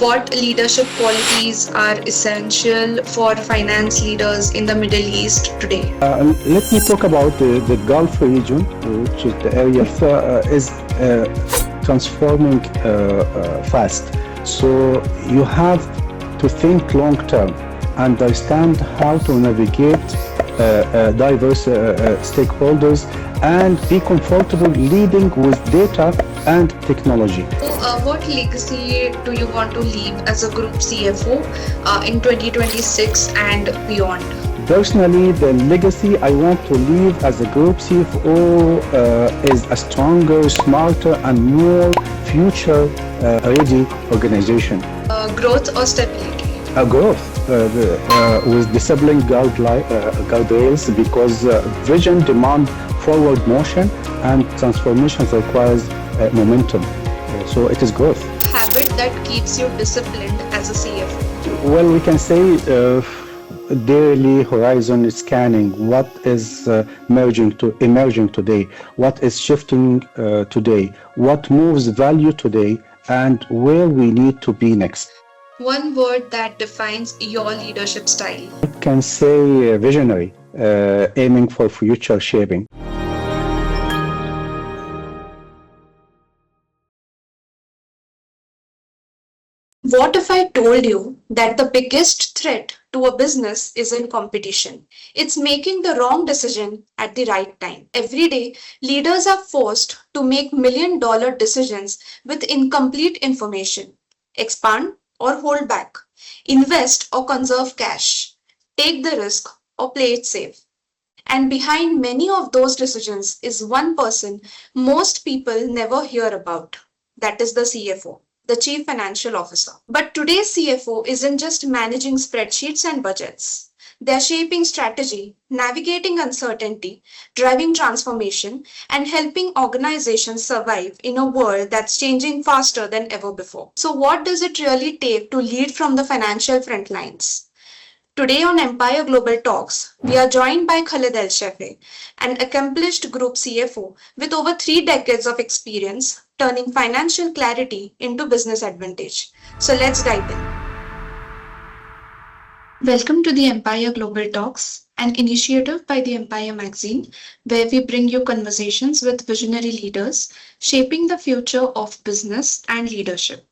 what leadership qualities are essential for finance leaders in the Middle East today? Let me talk about the Gulf region, which is the area is transforming fast. So you have to think long term, understand how to navigate diverse stakeholders, and be comfortable leading with data and technology. So, what legacy do you want to leave as a group CFO in 2026 and beyond? Personally, the legacy I want to leave as a group CFO is a stronger, smarter, and more future-ready organization. Growth or stability? A growth with disciplined guardrails because vision demands forward motion and transformation requires momentum. So it is growth. Habit that keeps you disciplined as a CFO? Well, we can say daily horizon scanning. What is emerging today? What is shifting today? What moves value today? And where we need to be next. One word that defines your leadership style? I can say visionary, aiming for future shaping. What if I told you that the biggest threat to a business isn't competition? It's making the wrong decision at the right time. Every day, leaders are forced to make $1 million decisions with incomplete information. Expand or hold back, invest or conserve cash, take the risk or play it safe. And behind many of those decisions is one person most people never hear about. That is the CFO, the Chief Financial Officer. But today's CFO isn't just managing spreadsheets and budgets. They're shaping strategy, navigating uncertainty, driving transformation, and helping organizations survive in a world that's changing faster than ever before. So, what does it really take to lead from the financial front lines? Today on Empire Global Talks, we are joined by Khaled Elshafei, an accomplished group CFO with over 3 decades of experience turning financial clarity into business advantage. So let's dive in. Welcome to the Empire Global Talks, an initiative by the Empire magazine, where we bring you conversations with visionary leaders shaping the future of business and leadership.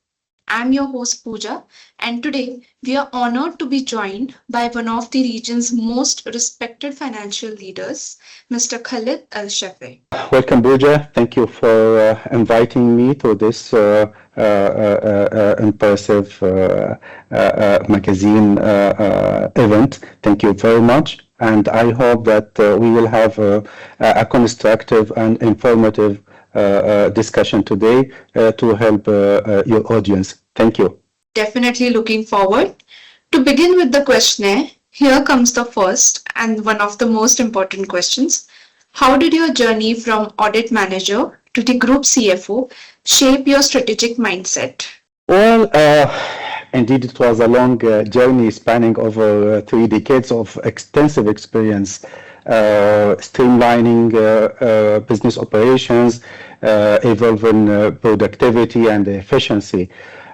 I'm your host Pooja, and today we are honored to be joined by one of the region's most respected financial leaders, Mr. Khaled Elshafei. Welcome, Pooja. Thank you for inviting me to this impressive magazine event. Thank you very much. And I hope that we will have a constructive and informative discussion today to help your audience. Thank you. Definitely looking forward. To begin with the questionnaire, here comes the first and one of the most important questions. How did your journey from audit manager to the group CFO shape your strategic mindset? Well, indeed, it was a long journey spanning over 3 decades of extensive experience, streamlining business operations, evolving productivity and efficiency,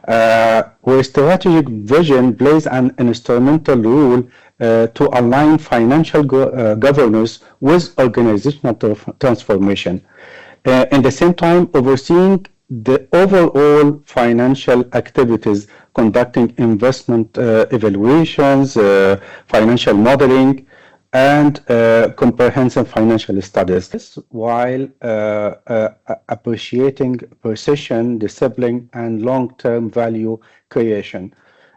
where strategic vision plays an instrumental role to align financial governance with organizational transformation. At the same time, overseeing the overall financial activities, conducting investment evaluations, financial modeling, and comprehensive financial studies, while appreciating precision, discipline, and long-term value creation.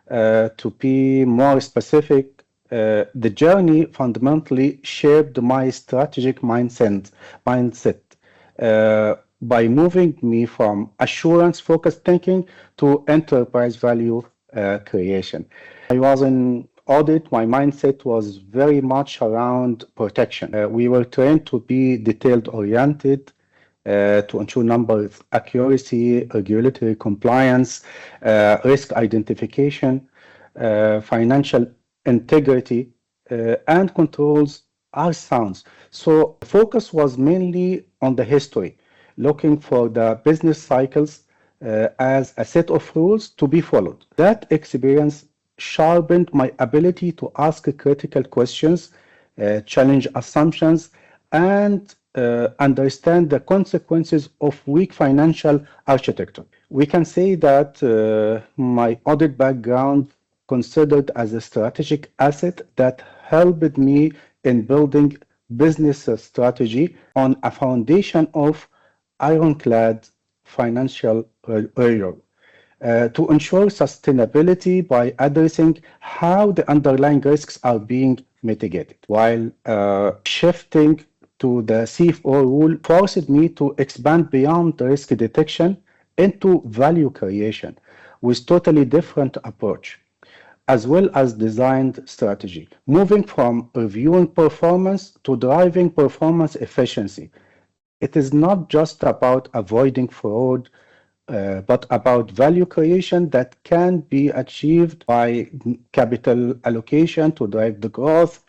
To be more specific, the journey fundamentally shaped my strategic mindset by moving me from assurance-focused thinking to enterprise value creation. I was in audit, my mindset was very much around protection. We were trained to be detailed-oriented, to ensure numbers accuracy, regulatory compliance, risk identification, financial integrity, and controls are sound. So the focus was mainly on the history, looking for the business cycles, as a set of rules to be followed. That experience sharpened my ability to ask critical questions, challenge assumptions, and understand the consequences of weak financial architecture. We can say that my audit background considered as a strategic asset that helped me in building business strategy on a foundation of ironclad financial rigor to ensure sustainability by addressing how the underlying risks are being mitigated. While shifting to the CFO role forced me to expand beyond risk detection into value creation with totally different approach as well as designed strategy, moving from reviewing performance to driving performance efficiency. It is not just about avoiding fraud, but about value creation that can be achieved by capital allocation to drive the growth,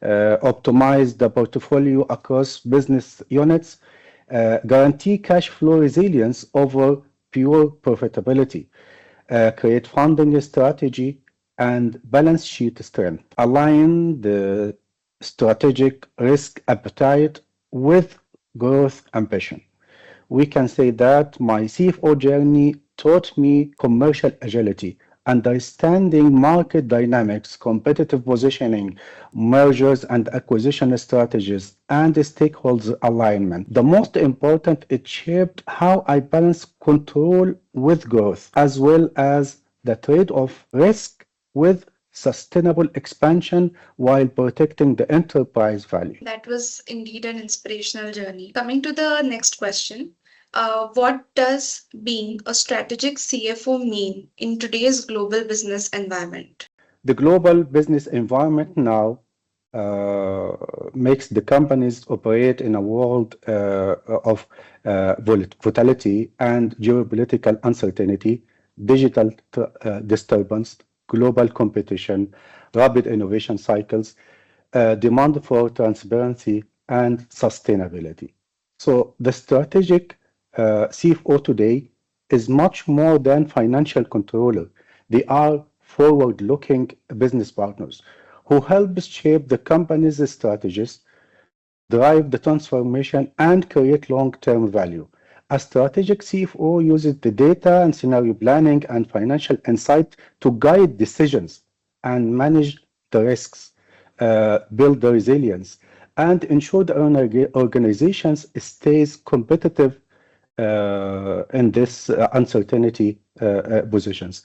optimize the portfolio across business units, guarantee cash flow resilience over pure profitability, create funding strategy and balance sheet strength, align the strategic risk appetite with growth ambition. We can say that my CFO journey taught me commercial agility, understanding market dynamics, competitive positioning, mergers and acquisition strategies, and stakeholder alignment. The most important, it shaped how I balance control with growth, as well as the trade-off risk with sustainable expansion while protecting the enterprise value. That was indeed an inspirational journey. Coming to the next question, what does being a strategic CFO mean in today's global business environment? The global business environment now uh, makes the companies operate in a world of volatility and geopolitical uncertainty, digital disturbance, global competition, rapid innovation cycles, demand for transparency and sustainability. So the strategic CFO today is much more than financial controller. They are forward-looking business partners who help shape the company's strategies, drive the transformation, and create long-term value. A strategic CFO uses the data and scenario planning and financial insight to guide decisions and manage the risks, build the resilience, and ensure the organizations stays competitive in this uncertainty positions.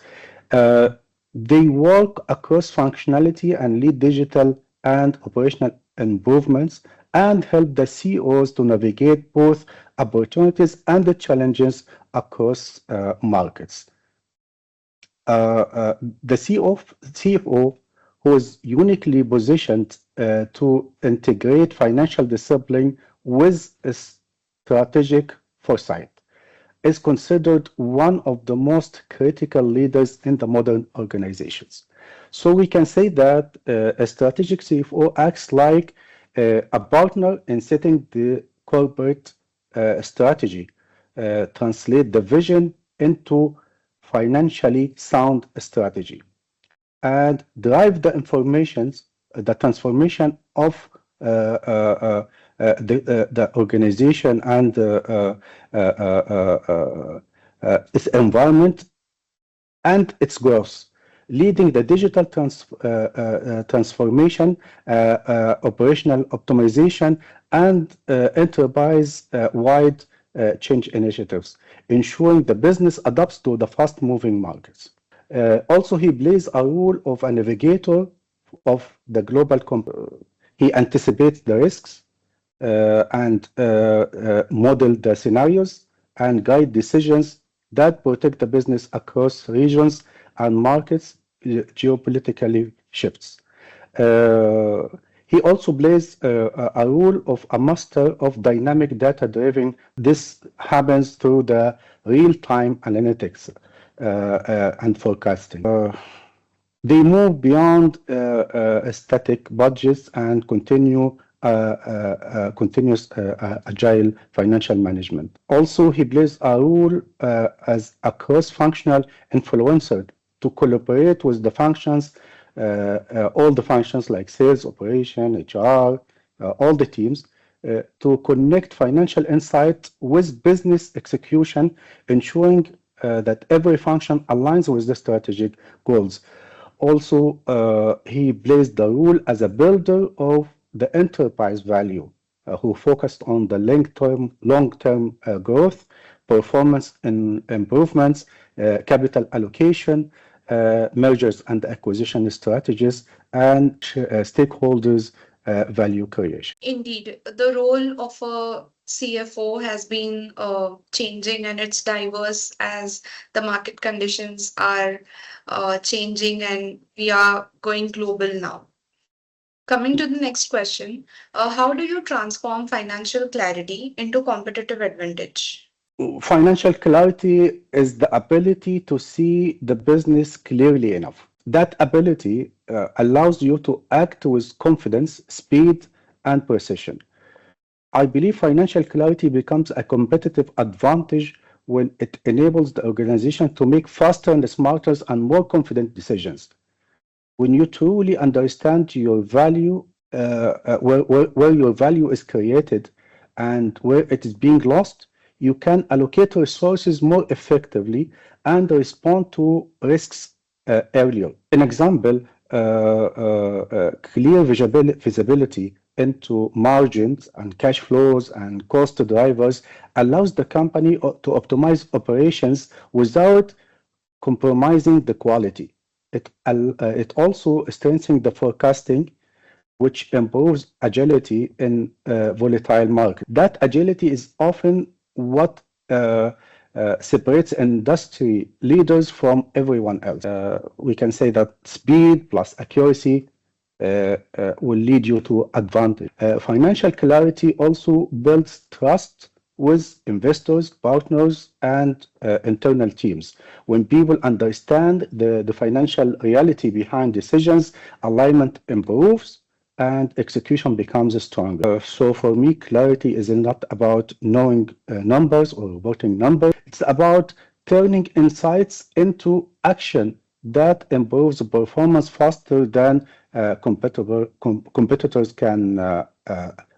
Uh, they work across functionality and lead digital and operational improvements and help the CEOs to navigate both opportunities and the challenges across markets. The CFO who is uniquely positioned to integrate financial discipline with a strategic foresight is considered one of the most critical leaders in the modern organizations. So we can say that a strategic CFO acts like a partner in setting the corporate strategy, translate the vision into financially sound strategy, and drive the informations, the transformation of the organization and its environment and its growth, leading the digital transformation, operational optimization, and enterprise-wide change initiatives, ensuring the business adapts to the fast-moving markets. Also, he plays a role of a navigator of the global. He anticipates the risks and model the scenarios and guide decisions that protect the business across regions and markets geopolitically shifts. Uh, he also plays a role of a master of dynamic data driven. This happens through the real-time analytics and forecasting. They move beyond static budgets and continue continuous agile financial management. Also, he plays a role as a cross-functional influencer to collaborate with the functions, all the functions like sales, operation, HR, all the teams, to connect financial insight with business execution, ensuring that every function aligns with the strategic goals. Also, he plays the role as a builder of the enterprise value, who focused on the long-term growth, performance and improvements, capital allocation, mergers and acquisition strategies, and stakeholders value creation. Indeed, the role of a CFO has been changing and it's diverse as the market conditions are changing and we are going global now. Coming to the next question, how do you transform financial clarity into competitive advantage? Financial clarity is the ability to see the business clearly enough. That ability allows you to act with confidence, speed, and precision. I believe financial clarity becomes a competitive advantage when it enables the organization to make faster and smarter and more confident decisions. When you truly understand your value, where your value is created and where it is being lost, you can allocate resources more effectively and respond to risks earlier. An example, clear visibility into margins and cash flows and cost drivers allows the company to optimize operations without compromising the quality. It also strengthens the forecasting, which improves agility in volatile market. That agility is often what separates industry leaders from everyone else. We can say that speed plus accuracy will lead you to advantage. Financial clarity also builds trust with investors, partners, and internal teams. When people understand the financial reality behind decisions, alignment improves and execution becomes stronger. So for me, clarity is not about knowing numbers or reporting numbers. It's about turning insights into action that improves performance faster than competitors can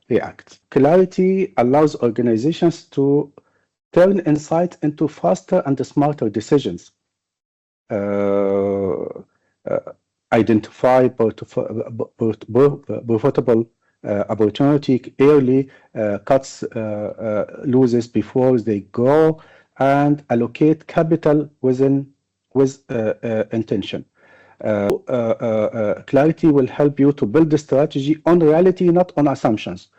react. Clarity allows organizations to turn insight into faster and smarter decisions. Uh, Identify profitable opportunity early, cuts losses before they grow, and allocate capital with intention. Clarity will help you to build the strategy on reality, not on assumptions,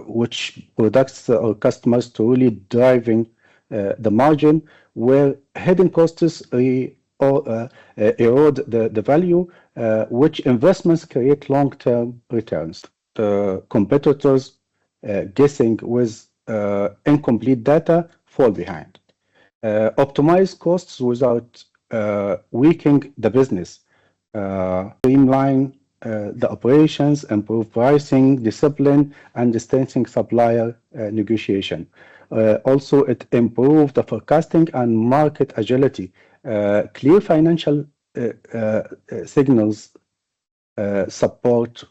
which products or customers to really driving the margin, where hidden costs erode the value, which investments create long-term returns. The competitors guessing with incomplete data fall behind. Optimize costs without weakening the business. Streamline the operations, improve pricing, discipline, and strengthen supplier negotiation. Also, it improves the forecasting and market agility. Clear financial signals support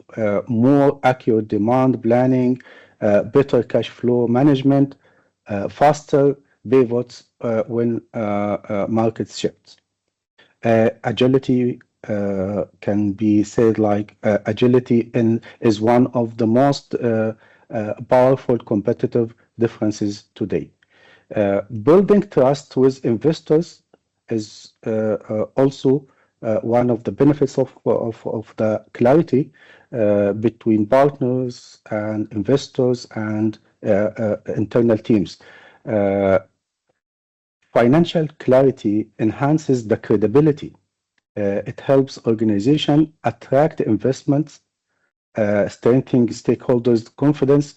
more accurate demand planning, better cash flow management, faster pivots when markets shift. Agility can be said like agility is one of the most powerful competitive differences today. Building trust with investors is also one of the benefits of the clarity between partners and investors and internal teams. Uh, Financial clarity enhances the credibility. It helps organization attract investments, strengthening stakeholders' confidence,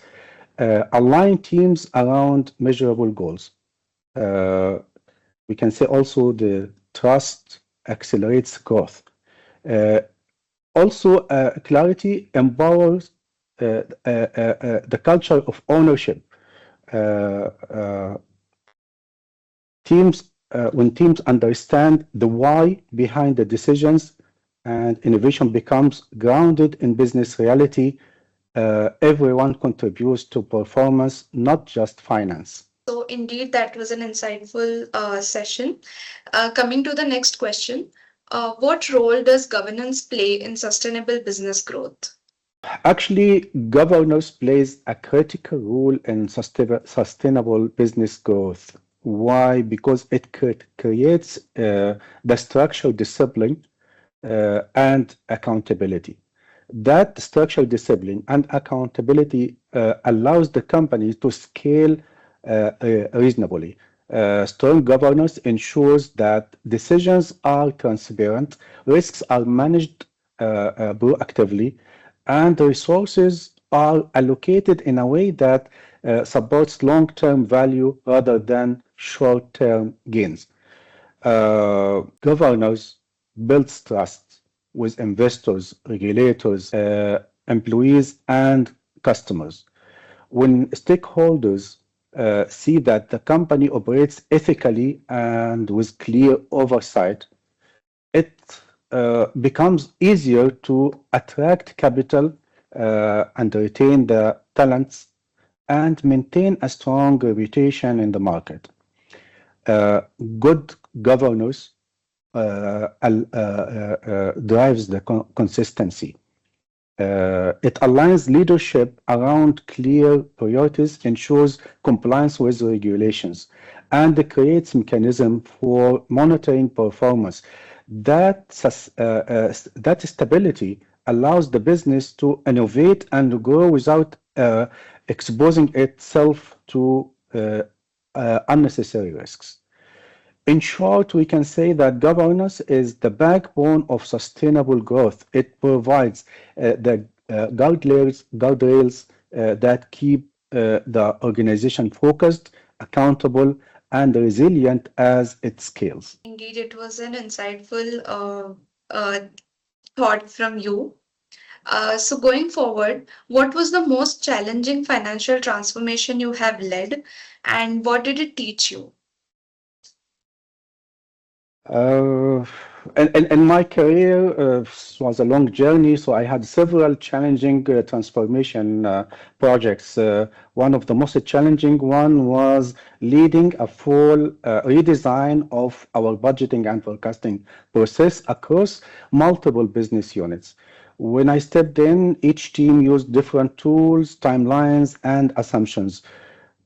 align teams around measurable goals. Uh, we can say also the trust accelerates growth. Uh, Also, clarity empowers the culture of ownership. Uh, uh, when teams understand the why behind the decisions and innovation becomes grounded in business reality, everyone contributes to performance, not just finance. So, indeed, that was an insightful session. Coming to the next question, what role does governance play in sustainable business growth? Actually, governance plays a critical role in sustainable business growth. Why? Because it creates the structural discipline and accountability. That structural discipline and accountability allows the company to scale reasonably. Strong governance ensures that decisions are transparent, risks are managed proactively, and resources are allocated in a way that supports long-term value rather than short-term gains. Governors builds trust with investors, regulators, employees, and customers. When stakeholders see that the company operates ethically and with clear oversight, it becomes easier to attract capital and retain the talents and maintain a strong reputation in the market. Uh, Good governance drives the consistency. It aligns leadership around clear priorities, ensures compliance with regulations, and creates mechanism for monitoring performance. That stability allows the business to innovate and grow without exposing itself to unnecessary risks. In short, we can say that governance is the backbone of sustainable growth. It provides the guardrails that keep the organization focused, accountable, and resilient as it scales. Indeed, it was an insightful thought from you. So, going forward, what was the most challenging financial transformation you have led, and what did it teach you? Uh, in my career, it was a long journey, so I had several challenging transformation projects. One of the most challenging one was leading a full redesign of our budgeting and forecasting process across multiple business units. When I stepped in, each team used different tools, timelines, and assumptions,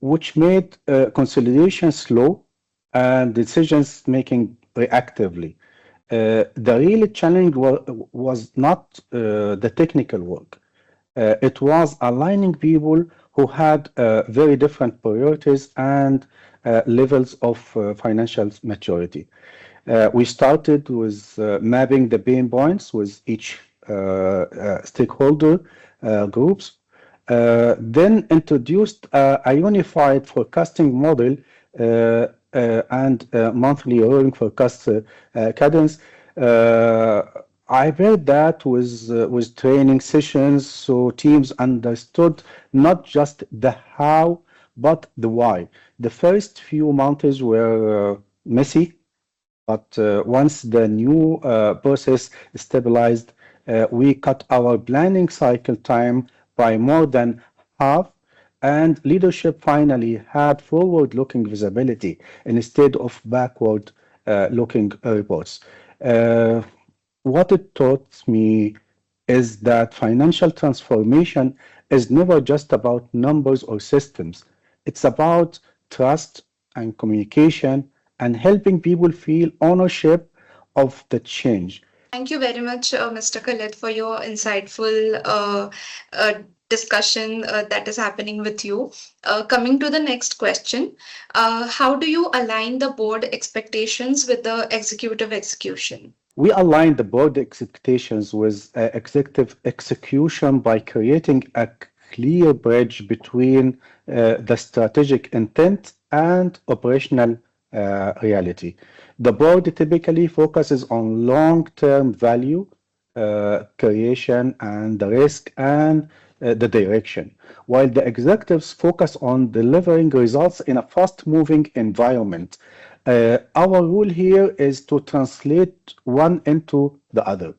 which made consolidation slow and decisions making reactively. The real challenge was not the technical work. It was aligning people who had very different priorities and levels of financial maturity. We started with mapping the pain points with each stakeholder groups, then introduced a unified forecasting model and monthly rolling forecast cadence. Uh, I paired that with training sessions so teams understood not just the how but the why. The first few months were messy, but once the new process stabilized, we cut our planning cycle time by more than half, and leadership finally had forward-looking visibility instead of backward-looking reports. Uh, what it taught me is that financial transformation is never just about numbers or systems. It's about trust and communication and helping people feel ownership of the change. Thank you very much, Mr. Khaled, for your insightful uh, discussion that is happening with you. Coming to the next question, how do you align the board expectations with the executive execution? We align the board expectations with executive execution by creating a clear bridge between the strategic intent and operational reality. The board typically focuses on long-term value creation and the risk and the direction, while the executives focus on delivering results in a fast-moving environment. Our rule here is to translate one into the other.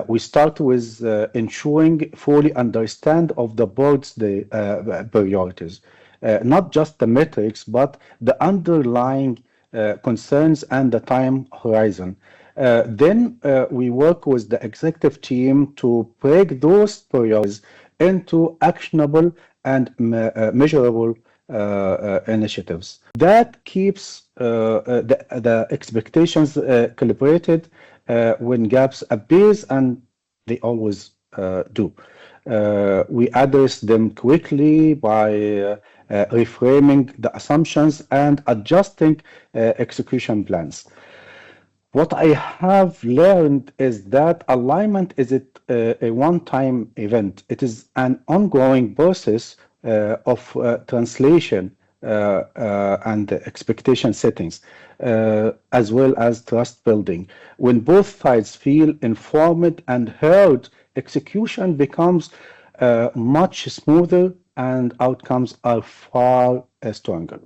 We start with ensuring fully understand of the board's priorities, not just the metrics, but the underlying concerns and the time horizon. Then we work with the executive team to break those priorities into actionable and measurable initiatives. That keeps the expectations calibrated when gaps appears, and they always do. We address them quickly by reframing the assumptions and adjusting execution plans. What I have learned is that alignment isn't a one-time event. It is an ongoing process of translation and expectation settings, as well as trust building. When both sides feel informed and heard, execution becomes much smoother and outcomes are far stronger.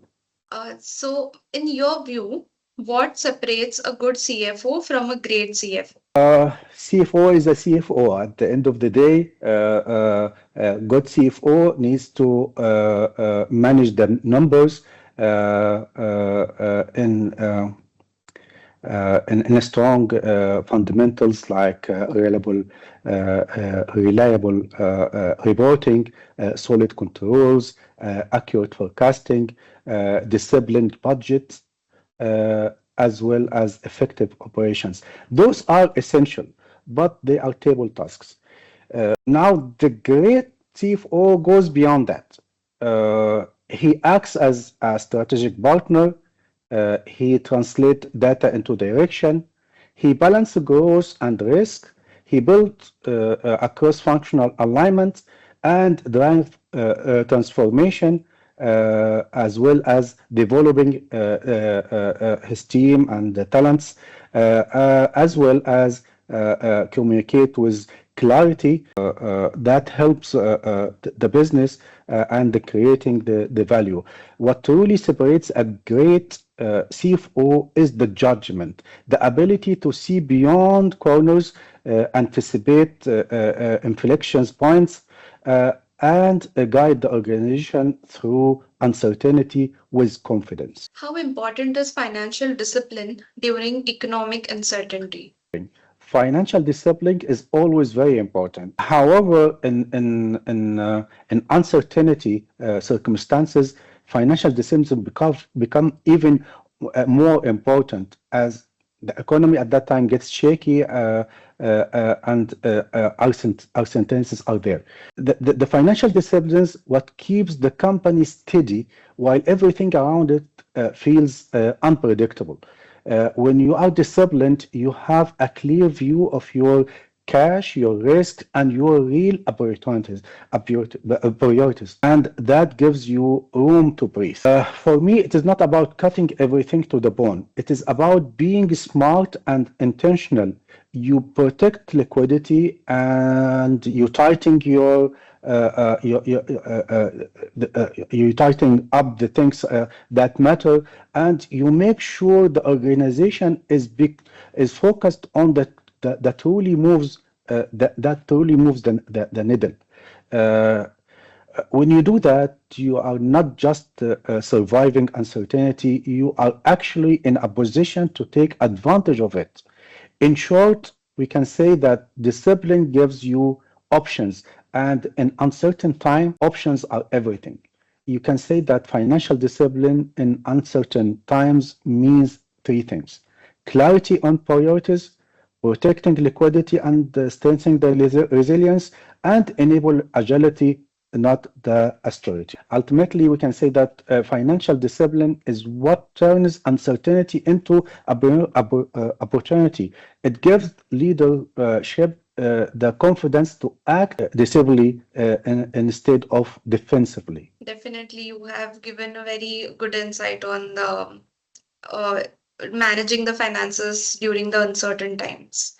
So, in your view, what separates a good CFO from a great CFO? CFO is a CFO. At the end of the day, good CFO needs to manage the numbers uh, in a strong fundamentals like reliable reporting, solid controls, accurate forecasting, disciplined budgets, as well as effective operations. Those are essential, but they are table tasks. Now, the great CFO goes beyond that. He acts as a strategic partner. He translates data into direction. He balances growth and risk. He built a cross-functional alignment and drive transformation, as well as developing his team and the talents, as well as communicate with clarity that helps the business and the creating the value. What truly separates a great CFO is the judgment, the ability to see beyond corners, anticipate inflections points, and guide the organization through uncertainty with confidence. How important is financial discipline during economic uncertainty? Financial discipline is always very important. However, in uncertainty circumstances, financial discipline become even more important as the economy at that time gets shaky and uncertainties are there. The financial discipline is what keeps the company steady while everything around it feels unpredictable. When you are disciplined, you have a clear view of your cash, your risk, and your real priorities, and that gives you room to breathe. For me, it is not about cutting everything to the bone. It is about being smart and intentional. You protect liquidity and you tighten you tighten up the things that matter, and you make sure the organization is focused on that truly moves that truly moves the needle. Uh, when you do that, you are not just surviving uncertainty, you are actually in a position to take advantage of it. In short, we can say that discipline gives you options, and in uncertain time, options are everything. You can say that financial discipline in uncertain times means three things: clarity on priorities, protecting liquidity and strengthening the resilience, and enable agility, not the austerity. Ultimately, we can say that financial discipline is what turns uncertainty into opportunity. It gives leadership the confidence to act decisively instead of defensively. Definitely, you have given a very good insight on the uh, managing the finances during the uncertain times.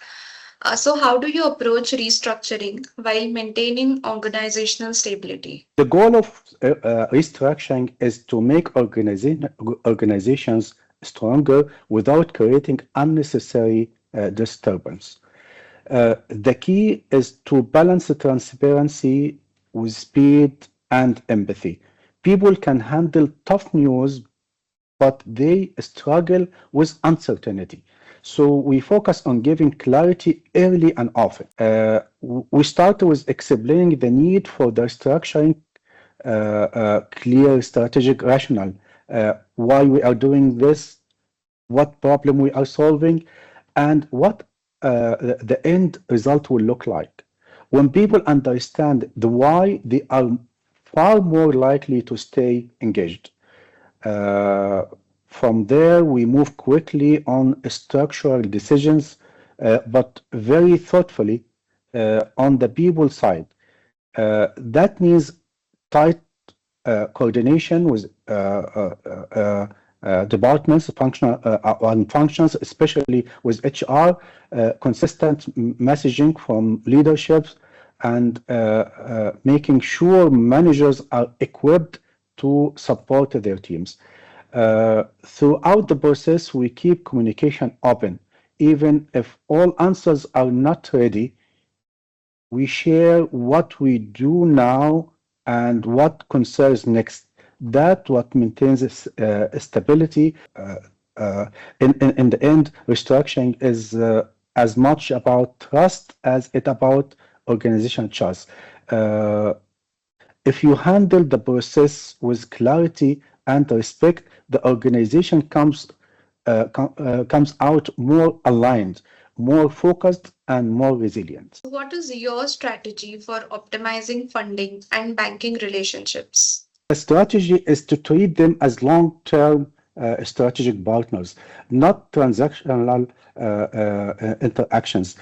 So, how do you approach restructuring while maintaining organizational stability? The goal of restructuring is to make organizations stronger without creating unnecessary disturbance. The key is to balance the transparency with speed and empathy. People can handle tough news, but they struggle with uncertainty. So we focus on giving clarity early and often. We start with explaining the need for the restructuring, clear strategic rationale, why we are doing this, what problem we are solving, and what the end result will look like. When people understand the why, they are far more likely to stay engaged. Uh, from there, we move quickly on structural decisions, but very thoughtfully on the people side. That means tight coordination with departments, on functions, especially with HR, consistent messaging from leaderships, and making sure managers are equipped to support their teams. Throughout the process, we keep communication open. Even if all answers are not ready, we share what we do now and what concerns next. That what maintains stability. In the end, restructuring is as much about trust as it about organizational trust. Uh, if you handle the process with clarity and respect, the organization comes out more aligned, more focused, and more resilient. What is your strategy for optimizing funding and banking relationships? The strategy is to treat them as long-term strategic partners, not transactional interactions.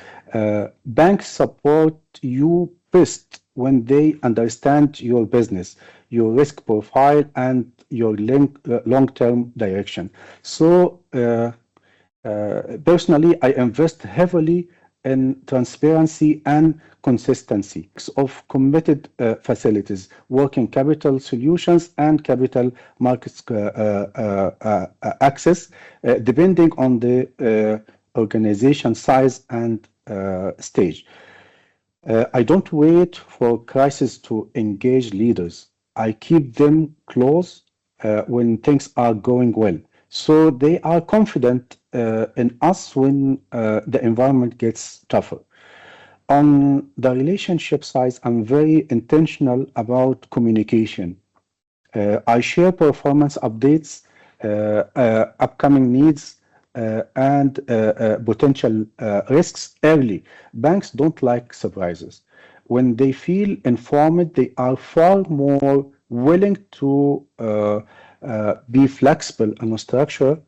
Banks support you best when they understand your business, your risk profile, and your long-term direction. So, personally, I invest heavily in transparency and consistency of committed facilities, working capital solutions, and capital markets access, depending on the organization size and stage. I don't wait for crisis to engage leaders. I keep them close when things are going well. So they are confident in us when the environment gets tougher. On the relationship side, I'm very intentional about communication. I share performance updates, upcoming needs, and potential risks early. Banks don't like surprises. When they feel informed, they are far more willing to be flexible on structure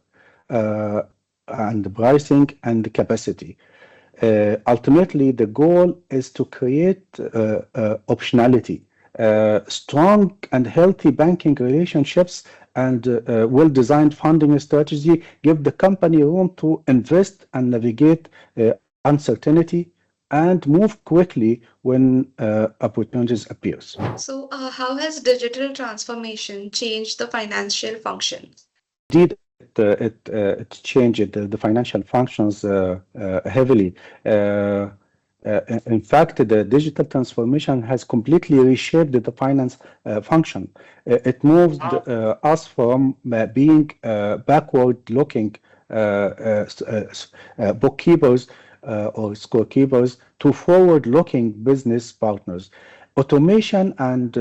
uh, and pricing and capacity. Ultimately, the goal is to create optionality, strong and healthy banking relationships, and well-designed funding strategy give the company room to invest and navigate uncertainty and move quickly when opportunities appears. So, how has digital transformation changed the financial function? Indeed, it changed the financial functions heavily. In fact, the digital transformation has completely reshaped the finance function. It moved us from being backward-looking bookkeepers or scorekeepers to forward-looking business partners. Automation and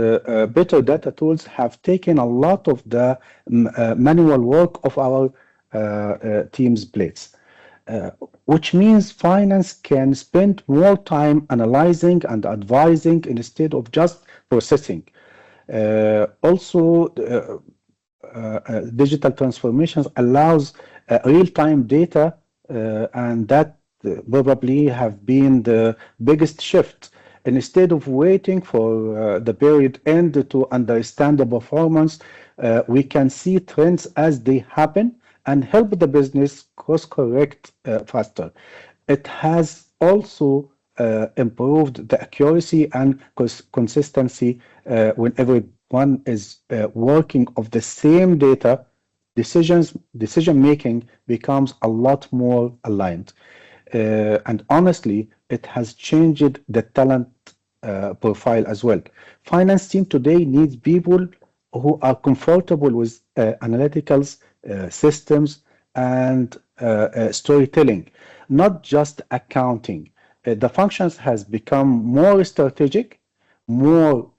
better data tools have taken a lot of the manual work of our team's plates, which means finance can spend more time analyzing and advising instead of just processing. Also, digital transformations allows real-time data, and that probably have been the biggest shift. Instead of waiting for the period end to understand the performance, we can see trends as they happen and help the business course correct faster. It has also improved the accuracy and consistency when everyone is working of the same data. Decision making becomes a lot more aligned. And honestly, it has changed the talent profile as well. Finance team today needs people who are comfortable with analyticals, systems, and storytelling, not just accounting. The functions has become more strategic, more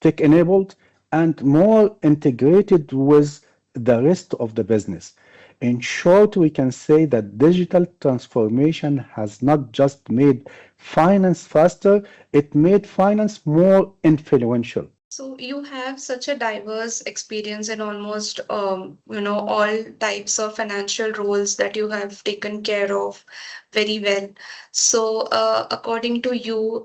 tech enabled, and more integrated with the rest of the business. In short, we can say that digital transformation has not just made finance faster, it made finance more influential. So you have such a diverse experience in almost all types of financial roles that you have taken care of very well. So according to you,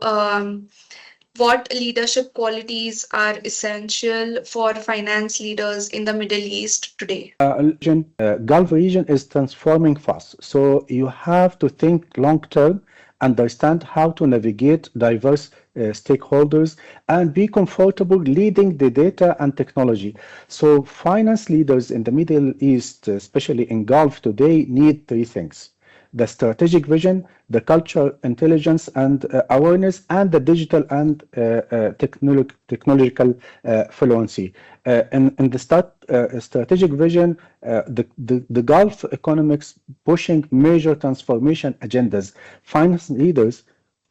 what leadership qualities are essential for finance leaders in the Middle East today? Gulf region is transforming fast, so you have to think long term, understand how to navigate diverse stakeholders, and be comfortable leading the data and technology. So, finance leaders in the Middle East, especially in Gulf today, need three things: the strategic vision, the cultural intelligence and awareness, and the digital and technological fluency. In the strategic vision, the Gulf economics pushing major transformation agendas. Finance leaders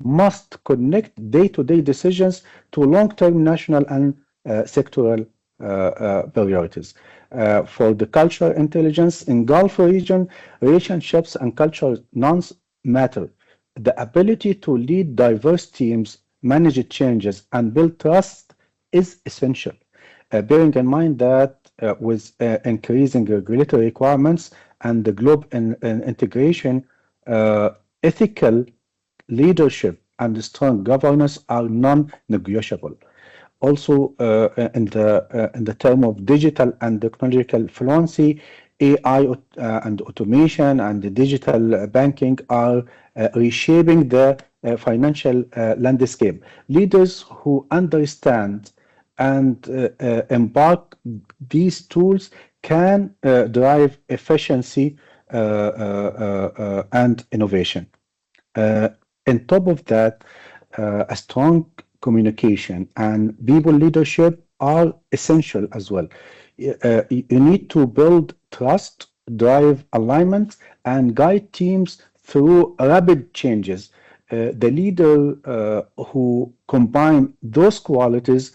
must connect day-to-day decisions to long-term national and sectoral priorities. For the cultural intelligence in Gulf region, relationships and cultural norms matter. The ability to lead diverse teams, manage changes, and build trust is essential. Bearing in mind that with increasing regulatory requirements and the global integration, ethical leadership and strong governance are non-negotiable. Also, in the term of digital and technological fluency, AI and automation and the digital banking are reshaping the financial landscape. Leaders who understand and embark these tools can drive efficiency and innovation. Uh, on top of that, a strong communication and people leadership are essential as well. You need to build trust, drive alignment, and guide teams through rapid changes. The leader who combine those qualities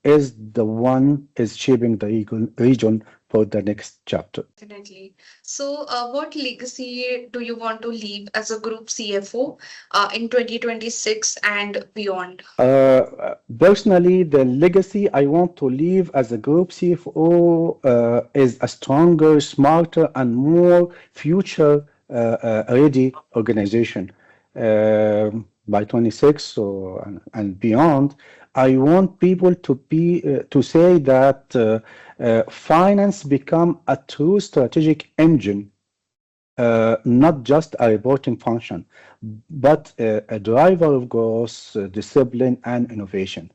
is the one is shaping the region for the next chapter. Definitely. So, what legacy do you want to leave as a group CFO in 2026 and beyond? Personally, the legacy I want to leave as a group CFO is a stronger, smarter, and more future ready organization. By 26 so, and beyond, I want people to say that finance become a true strategic engine, not just a reporting function, but a driver of growth, discipline, and innovation.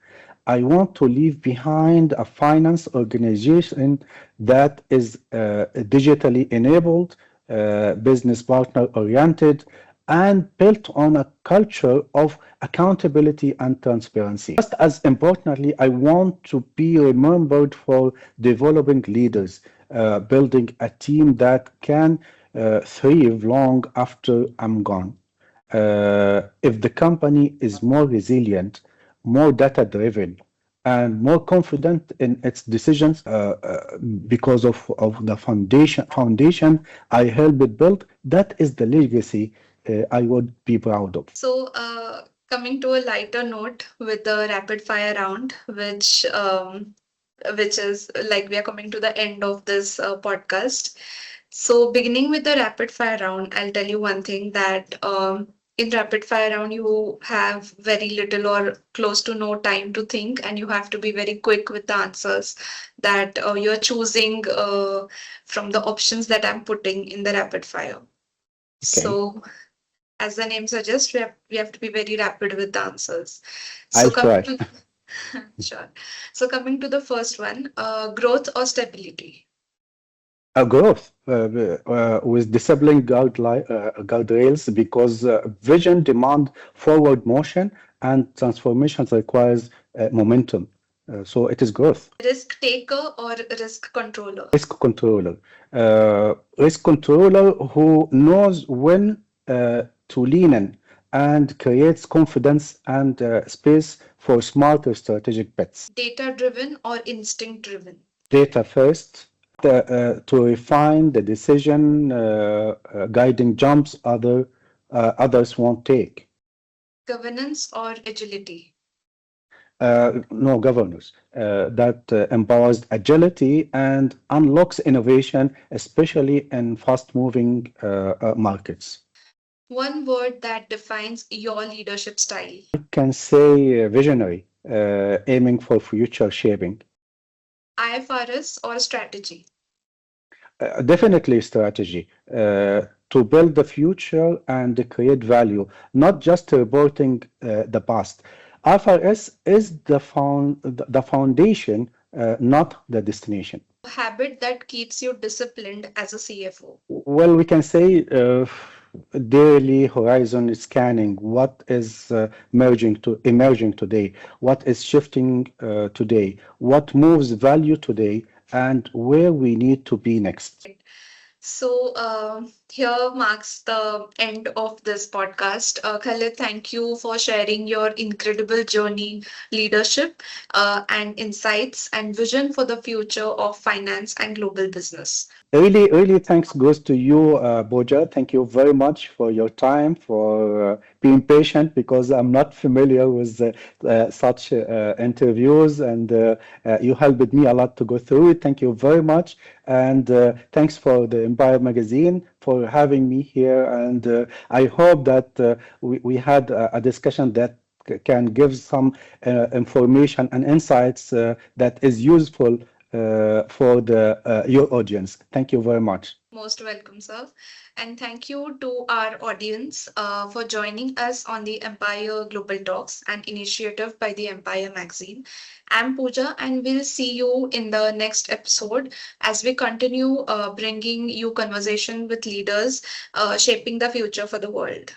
I want to leave behind a finance organization that is digitally enabled, business partner oriented, and built on a culture of accountability and transparency. Just as importantly, I want to be remembered for developing leaders, building a team that can thrive long after I'm gone. If the company is more resilient, more data driven, and more confident in its decisions because of the foundation I helped build, that is the legacy I would be proud of. So, coming to a lighter note with the rapid fire round, which is like we are coming to the end of this podcast. So, beginning with the rapid fire round, I'll tell you one thing that in rapid fire round, you have very little or close to no time to think, and you have to be very quick with the answers that you're choosing from the options that I'm putting in the rapid fire. Okay. So, As the name suggests, we have to be very rapid with the answers. So I'll coming try. to sure. So coming to the first one, growth or stability? Growth with disabling guardrails because vision demand forward motion and transformations requires momentum. So it is growth. Risk taker or risk controller? Risk controller who knows when to lean in and creates confidence and space for smarter strategic bets. Data driven or instinct driven? Data first to refine the decision guiding jumps others won't take. Governance or agility? No governance that empowers agility and unlocks innovation, especially in fast-moving markets. One word that defines your leadership style. I can say visionary, aiming for future shaping. IFRS or strategy? Definitely strategy to build the future and create value, not just reporting the past. IFRS is the foundation, not the destination. Habit that keeps you disciplined as a CFO. Well, we can say daily horizon scanning. What is emerging today? What is shifting today? What moves value today? And where we need to be next. So, here marks the end of this podcast. Khaled, thank you for sharing your incredible journey, leadership, and insights and vision for the future of finance and global business. Really, thanks goes to you, Boja. Thank you very much for your time, for being patient because I'm not familiar with such interviews, and you helped me a lot to go through it. Thank you very much, and thanks for the Empire Magazine for having me here. And I hope that we had a discussion that can give some information and insights that is useful for the your audience. Thank you very much. Most welcome, sir. And thank you to our audience for joining us on the Empire Global Talks, an initiative by the Empire Magazine. I'm Pooja, and we'll see you in the next episode as we continue bringing you conversation with leaders shaping the future for the world.